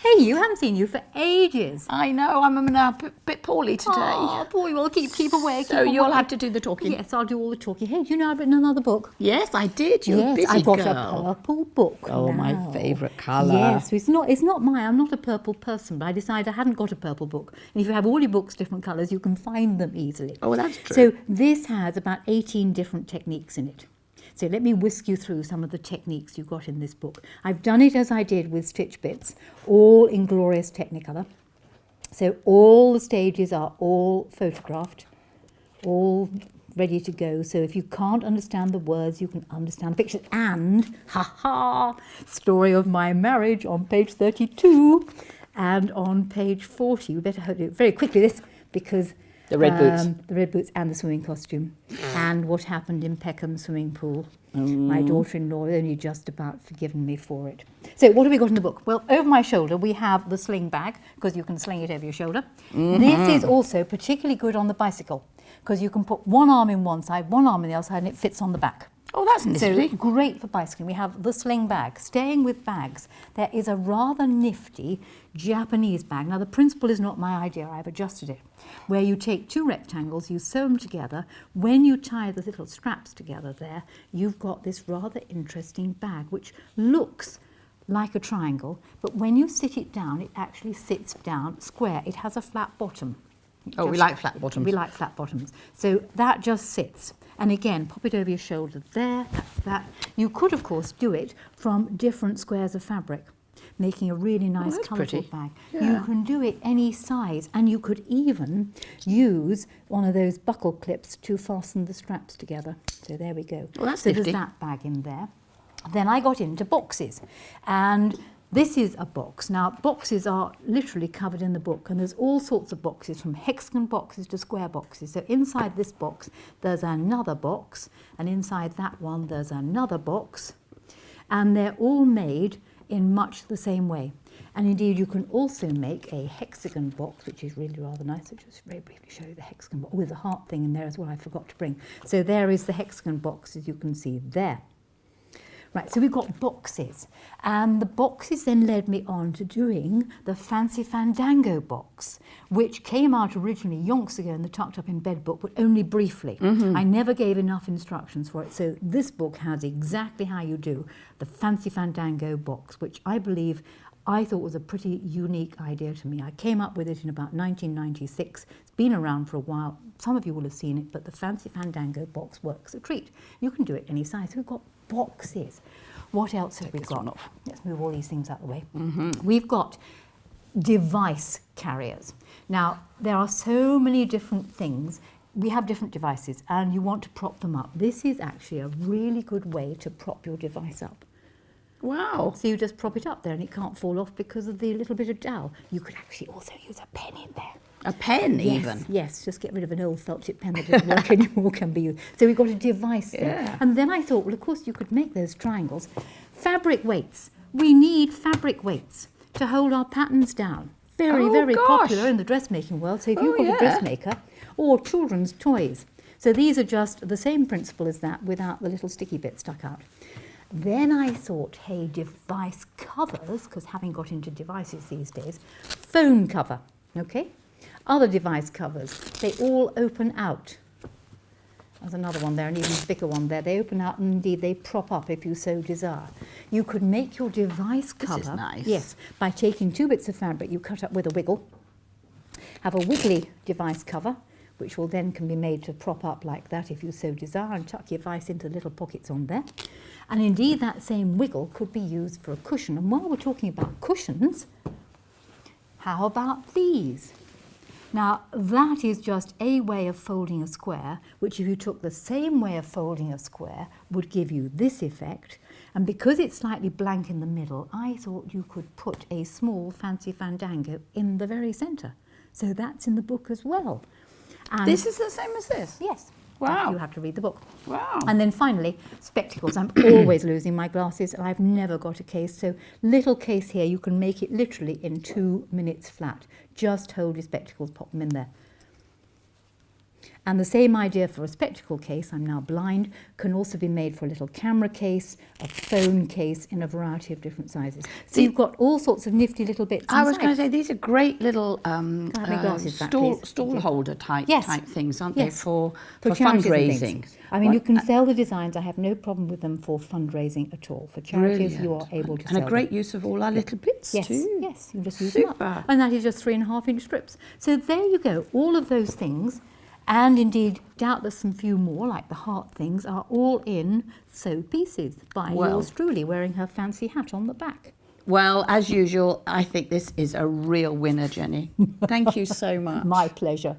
Hey, you haven't seen you for ages. I know, I'm a bit poorly today. Oh, boy, well, keep away. So you'll have to do the talking. Yes, I'll do all the talking. Hey, do you know I've written another book? Yes, I did. You're a busy I got girl. a purple book. Oh, now. my favourite colour. Yes, it's not mine. I'm not a purple person, but I decided I hadn't got a purple book. And if you have all your books different colours, you can find them easily. Oh, that's true. So this has about 18 different techniques in it. So let me whisk you through some of the techniques you got in this book. I've done it as I did with Stitch Bits, all in glorious Technicolor. So all the stages are all photographed, all ready to go. So if you can't understand the words, you can understand the pictures. And, story of my marriage on page 32 and on page 40. We better do it very quickly, this, because the red boots. The red boots and the swimming costume. And what happened in Peckham swimming pool. My daughter-in-law only just about forgiven me for it. So what have we got in the book? Well, over my shoulder we have the sling bag, because you can sling it over your shoulder. This is also particularly good on the bicycle, because you can put one arm in one side, one arm in the other side, and it fits on the back. Oh, that's nifty. So great for bicycling. We have the sling bag. Staying with bags, there is a rather nifty Japanese bag. Now, the principle is not my idea. I've adjusted it. Where you take two rectangles, you sew them together. When you tie the little straps together there, you've got this rather interesting bag, which looks like a triangle, but when you sit it down, it actually sits down square. It has a flat bottom. Oh, we like flat bottoms. We like flat bottoms. So that just sits. And again, pop it over your shoulder there, that. You could, of course, do it from different squares of fabric, making a really nice, colourful bag. Yeah. You can do it any size, and you could even use one of those buckle clips to fasten the straps together. So there we go. Well, that's so nifty. there's that bag in there. Then I got into boxes, and this is a box. Now, boxes are literally covered in the book, and there's all sorts of boxes, from hexagon boxes to square boxes. So inside this box, there's another box, and inside that one, there's another box, and they're all made in much the same way. And indeed, you can also make a hexagon box, which is really rather nice. I'll just very briefly show you the hexagon box, with a heart thing in there as well, I forgot to bring. So there is the hexagon box, as you can see there. Right, so we've got boxes, and the boxes then led me on to doing the fancy Fandango box, which came out originally yonks ago in the Tucked Up in Bed book, but only briefly. I never gave enough instructions for it, so this book has exactly how you do the fancy Fandango box, which I thought was a pretty unique idea to me. I came up with it in about 1996. It's been around for a while. Some of you will have seen it, but the fancy Fandango box works a treat. You can do it any size. So we've got boxes. What else have we got? Let's move all these things out of the way. We've got device carriers. Now, there are so many different things. We have different devices, and you want to prop them up. This is actually a really good way to prop your device up. Wow. So you just prop it up there and it can't fall off because of the little bit of dowel. You could actually also use a pen in there. A pen, even? Yes, just get rid of an old felt tip pen that doesn't work anymore, can be used. So we've got a device there. Yeah. And then I thought, well, of course, you could make those triangles. Fabric weights. We need fabric weights to hold our patterns down. Very popular in the dressmaking world. So if you've got a dressmaker, or children's toys. So these are just the same principle as that, without the little sticky bit stuck out. Then I thought, hey, device covers, because having got into devices these days, phone cover, okay? Other device covers, they all open out. There's another one there, an even thicker one there. They open out, and indeed they prop up if you so desire. You could make your device cover, this is nice. Yes, by taking two bits of fabric you cut up with a wiggle, have a wiggly device cover, which will then can be made to prop up like that if you so desire, and tuck your device into little pockets on there. And indeed that same wiggle could be used for a cushion. And while we're talking about cushions, how about these? Now, that is just a way of folding a square, which if you took the same way of folding a square would give you this effect. And because it's slightly blank in the middle, I thought you could put a small fancy Fandango in the very centre. So that's in the book as well. And this is the same as this? Yes. Wow. You have to read the book. Wow. And then finally, spectacles. I'm always losing my glasses, and I've never got a case. So little case here, you can make it literally in 2 minutes flat. Just hold your spectacles, pop them in there. And the same idea for a spectacle case, I'm now blind, can also be made for a little camera case, a phone case in a variety of different sizes. So you've got all sorts of nifty little bits inside. I was going to say, these are great little stall holder type things, aren't they, for fundraising? I mean, you can sell the designs. I have no problem with them for fundraising at all. For charities, you are able to sell And a great use of all our little bits too. Yes, you just use them up. And that is just 3.5-inch strips. So there you go. All of those things, and indeed, doubtless some few more, like the heart things, are all in sew pieces by yours truly, wearing her fancy hat on the back. Well, as usual, I think this is a real winner, Jenny. Thank you so much. My pleasure.